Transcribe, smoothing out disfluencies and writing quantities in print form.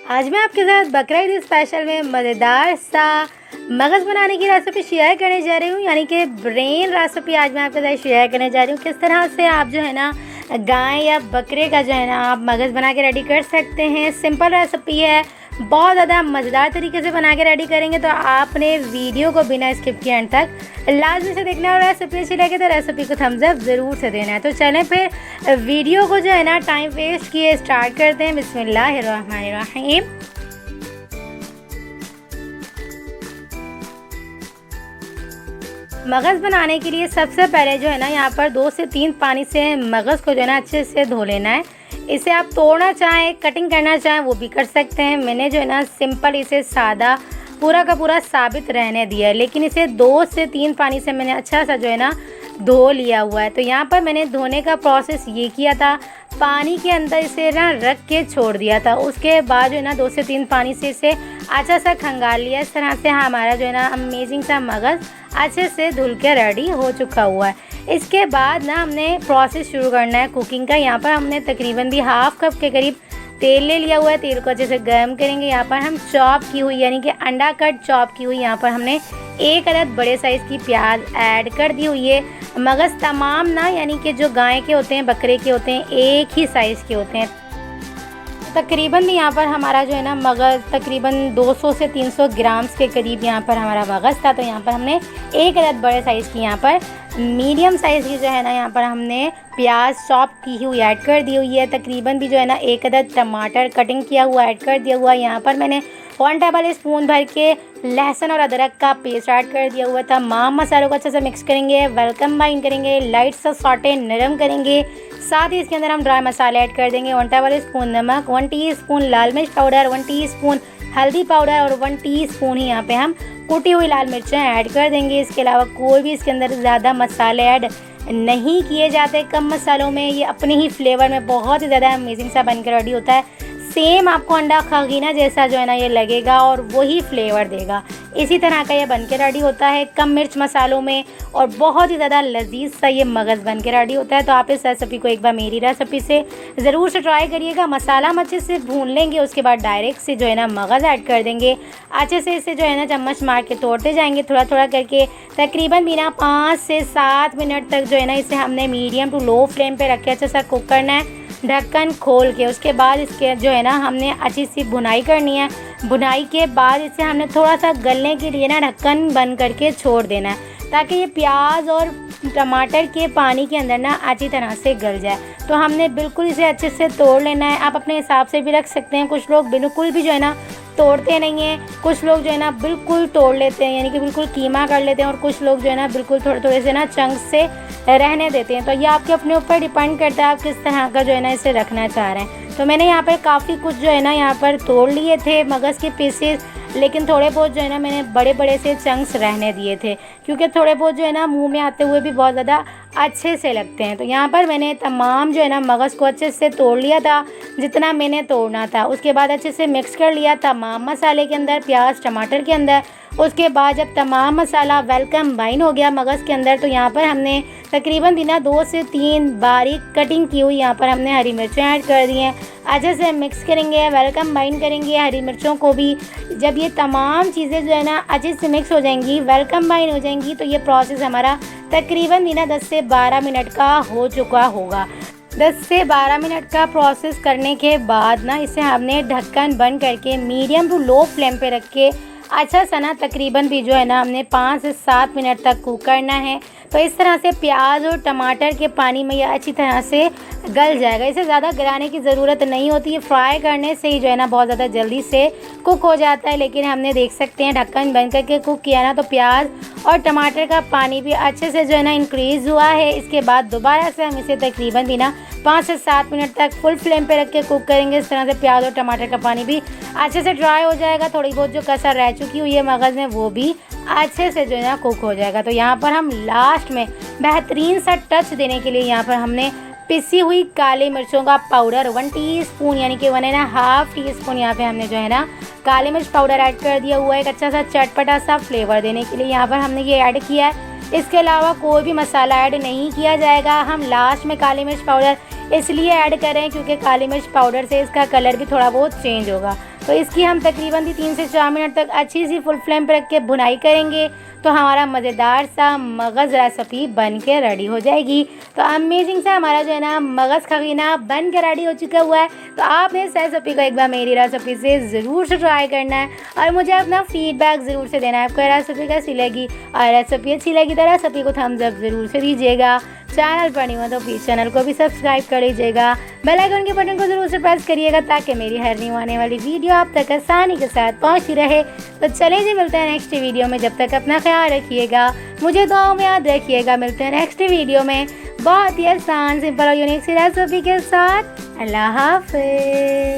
आज मैं आपके साथ बकरा ईद स्पेशल में मज़ेदार सा मगज़ बनाने की रेसिपी शेयर करने जा रही हूँ, यानी कि ब्रेन रेसिपी आज मैं आपके साथ शेयर करने जा रही हूँ। किस तरह से आप जो है ना गाय या बकरे का जो है ना आप मगज़ बना के रेडी कर सकते हैं। सिंपल रेसिपी है, बहुत ज़्यादा मज़ेदार तरीके से बना के रेडी करेंगे, तो आपने वीडियो को बिना स्किप किए एंड तक लाजमी से देखना है। और रेसिपी अच्छी लगे तो रेसिपी को थम्स अप ज़रूर से देना है। तो चलें फिर वीडियो को जो है ना टाइम वेस्ट किए स्टार्ट करते हैं। बिस्मिल्लाहिर्रहमानिर्रहीम। मगज़ बनाने के लिए सबसे पहले जो है ना यहाँ पर 2 से 3 पानी से मगज़ को जो है ना अच्छे से धो लेना है। इसे आप तोड़ना चाहें, कटिंग करना चाहें वो भी कर सकते हैं। मैंने जो है ना सिंपल इसे सादा पूरा का पूरा साबित रहने दिया है, लेकिन इसे 2 से 3 पानी से मैंने अच्छा सा जो है ना धो लिया हुआ है। तो यहाँ पर मैंने धोने का प्रोसेस ये किया था, पानी के अंदर इसे ना रख के छोड़ दिया था। उसके बाद जो है ना 2 से 3 पानी से इसे अच्छा सा खंगाल लिया। इस तरह से हमारा जो है ना अमेजिंग सा मगज़ अच्छे से धुल के रेडी हो चुका हुआ है। इसके बाद ना हमने प्रोसेस शुरू करना है कुकिंग का। यहाँ पर हमने तकरीबन भी हाफ कप के करीब तेल ले लिया हुआ है। तेल को अच्छे से गर्म करेंगे। यहाँ पर हम चॉप की हुई यानी कि अंडा कट चॉप की हुई यहाँ पर हमने 1 अदद बड़े साइज़ की प्याज ऐड कर दी हुई है। मगज़ तमाम ना यानी कि जो गाय के होते हैं बकरे के होते हैं एक ही साइज़ के होते हैं। तकरीबन भी यहाँ पर हमारा जो है ना मगज़ तकरीबन 200 से 300 ग्राम्स के करीब यहाँ पर हमारा मगज़ था। तो यहाँ पर हमने 1 अदद बड़े साइज़ की यहाँ पर मीडियम साइज़ की जो है ना यहाँ पर हमने प्याज चॉप की हुई ऐड कर दी हुई है। तकरीबन भी जो है ना 1 अदद टमाटर कटिंग किया हुआ ऐड कर दिया हुआ है। यहाँ पर मैंने 1 टेबल स्पून भर के लहसुन और अदरक का पेस्ट ऐड कर दिया हुआ था। तमाम मसालों को अच्छे से मिक्स करेंगे, वेलकम बाइंड करेंगे, लाइट सा सॉटे नरम करेंगे। साथ ही इसके अंदर हम ड्राई मसाले ऐड कर देंगे। 1 टेबल स्पून नमक, 1 टीस्पून लाल मिर्च पाउडर, 1 टीस्पून हल्दी पाउडर और 1 टीस्पून ही यहाँ पे हम कुटी हुई लाल मिर्चें ऐड कर देंगे। इसके अलावा कोई भी इसके अंदर ज़्यादा मसाले ऐड नहीं किए जाते। कम मसालों में ये अपने ही फ्लेवर में बहुत ही ज़्यादा अमेजिंग सा बनकर रेडी होता है। सेम आपको अंडा खगीना जैसा जो है ना ये लगेगा और वही फ्लेवर देगा। इसी तरह का ये बन के रेडी होता है कम मिर्च मसालों में, और बहुत ही ज़्यादा लजीज सा ये मगज़ बन के रेडी होता है। तो आप इस रेसिपी को एक बार मेरी रेसिपी से ज़रूर से ट्राई करिएगा। मसाला हम अच्छे से भून लेंगे, उसके बाद डायरेक्ट से जो है ना मगज़ ऐड कर देंगे। अच्छे से इसे जो है ना चम्मच मार के तोड़ते जाएंगे थोड़ा थोड़ा करके। तकरीबन बिना 5 से 7 मिनट तक जो है ना इसे हमने मीडियम टू लो फ्लेम पर रख के अच्छे से कुक करना है, ढक्कन खोल के। उसके बाद इसके जो है ना हमने अच्छी सी भुनाई करनी है। भुनाई के बाद इसे हमने थोड़ा सा गलने के लिए ना ढक्कन बंद करके छोड़ देना है, ताकि ये प्याज और टमाटर के पानी के अंदर ना अच्छी तरह से गल जाए। तो हमने बिल्कुल इसे अच्छे से तोड़ लेना है। आप अपने हिसाब से भी रख सकते हैं। कुछ लोग बिल्कुल भी जो है ना तोड़ते नहीं हैं, कुछ लोग जो है ना बिल्कुल तोड़ लेते हैं, यानी कि बिल्कुल कीमा कर लेते हैं, और कुछ लोग जो है ना बिल्कुल थोड़े थोड़े से ना चंक से रहने देते हैं। तो ये आपके अपने ऊपर डिपेंड करता है आप किस तरह का जो है ना इसे रखना चाह रहे हैं। तो मैंने यहाँ पर काफ़ी कुछ जो है ना यहाँ पर तोड़ लिए थे मगज़ के पीसेस, लेकिन थोड़े बहुत जो है ना मैंने बड़े बड़े से चंक्स रहने दिए थे, क्योंकि थोड़े बहुत जो है ना मुंह में आते हुए भी बहुत ज़्यादा अच्छे से लगते हैं। तो यहाँ पर मैंने तमाम जो है ना मगज़ को अच्छे से तोड़ लिया था जितना मैंने तोड़ना था। उसके बाद अच्छे से मिक्स कर लिया तमाम मसाले के अंदर, प्याज टमाटर के अंदर। उसके बाद जब तमाम मसाला वेलकम बाइंड हो गया मगज़ के अंदर, तो यहाँ पर हमने तकरीबन बिना 2 से 3 बारीक कटिंग की हुई यहाँ पर हमने हरी मिर्चें ऐड कर दी हैं। अच्छे से मिक्स करेंगे, वेलकम बाइंड करेंगे हरी मिर्चों को भी। जब ये तमाम चीज़ें जो है ना अच्छे से मिक्स हो जाएंगी, वेलकम बाइंड हो जाएंगी, तो ये प्रोसेस हमारा तकरीबन बिना 10 से 12 मिनट का हो चुका होगा। 10 से 12 मिनट का प्रोसेस करने के बाद ना इसे हमने ढक्कन बंद करके मीडियम टू लो फ्लेम पे रख के अच्छा सा ना तकरीबन भी जो है ना हमने 5 से 7 मिनट तक कुक करना है। तो इस तरह से प्याज और टमाटर के पानी में ये अच्छी तरह से गल जाएगा। इसे ज़्यादा गलाने की ज़रूरत नहीं होती है, फ्राई करने से ही जो है ना बहुत ज़्यादा जल्दी से कुक हो जाता है। लेकिन हमने देख सकते हैं ढक्कन बंद करके कुक किया ना, तो प्याज और टमाटर का पानी भी अच्छे से जो है ना इंक्रीज़ हुआ है। इसके बाद दोबारा से हम इसे तकरीबन भी ना 5 से 7 मिनट तक फुल फ्लेम पे रख के कुक करेंगे। इस तरह से प्याज और टमाटर का पानी भी अच्छे से ड्राई हो जाएगा। थोड़ी बहुत जो कसर रह चुकी हुई है मगज़ में वो भी अच्छे से जो है ना कुक हो जाएगा। तो यहाँ पर हम लास्ट में बेहतरीन सा टच देने के लिए यहाँ पर हमने पिसी हुई काली मिर्चों का पाउडर 1 टीस्पून यानी कि 1.5 टीस्पून यहाँ पे हमने जो है ना काली मिर्च पाउडर ऐड कर दिया हुआ है। एक अच्छा सा चटपटा सा फ्लेवर देने के लिए यहाँ पर हमने ये ऐड किया है। इसके अलावा कोई भी मसाला ऐड नहीं किया जाएगा। हम लास्ट में काली मिर्च पाउडर इसलिए ऐड करें क्योंकि काली मिर्च पाउडर से इसका कलर भी थोड़ा बहुत चेंज होगा। तो इसकी हम तकरीबन 3 से 4 मिनट तक अच्छी सी फुल फ्लेम पर रख के भुनाई करेंगे तो हमारा मज़ेदार सा मगज़ रेसिपी बन के रेडी हो जाएगी। तो अमेजिंग सा हमारा जो है ना मगज़ खगीना बन के रेडी हो चुका हुआ है। तो आपने इस रेसिपी को एक बार मेरी रेसिपी से ज़रूर से ट्राई करना है और मुझे अपना फीडबैक ज़रूर से देना है आपको रेसिपी कैसी लगी। और रेसिपी अच्छी लगी तो रेसिपी को थम्स अप ज़रूर से दीजिएगा। चैनल पर नहीं हो तो प्लीज़ चैनल को भी सब्सक्राइब कर लीजिएगा। बेल आइकन के बटन को ज़रूर से प्रेस करिएगा ताकि मेरी हर न्यू आने वाली वीडियो आप तक आसानी के साथ पहुंचती रहे। तो चलिए जी मिलते हैं नेक्स्ट वीडियो में। जब तक अपना ख्याल रखिएगा, मुझे दुआओं में याद रखिएगा। मिलते हैं नेक्स्ट वीडियो में बहुत ही आसान, सिंपल और यूनिक सी रेसिपी के साथ। अल्लाह हाफ़िज़।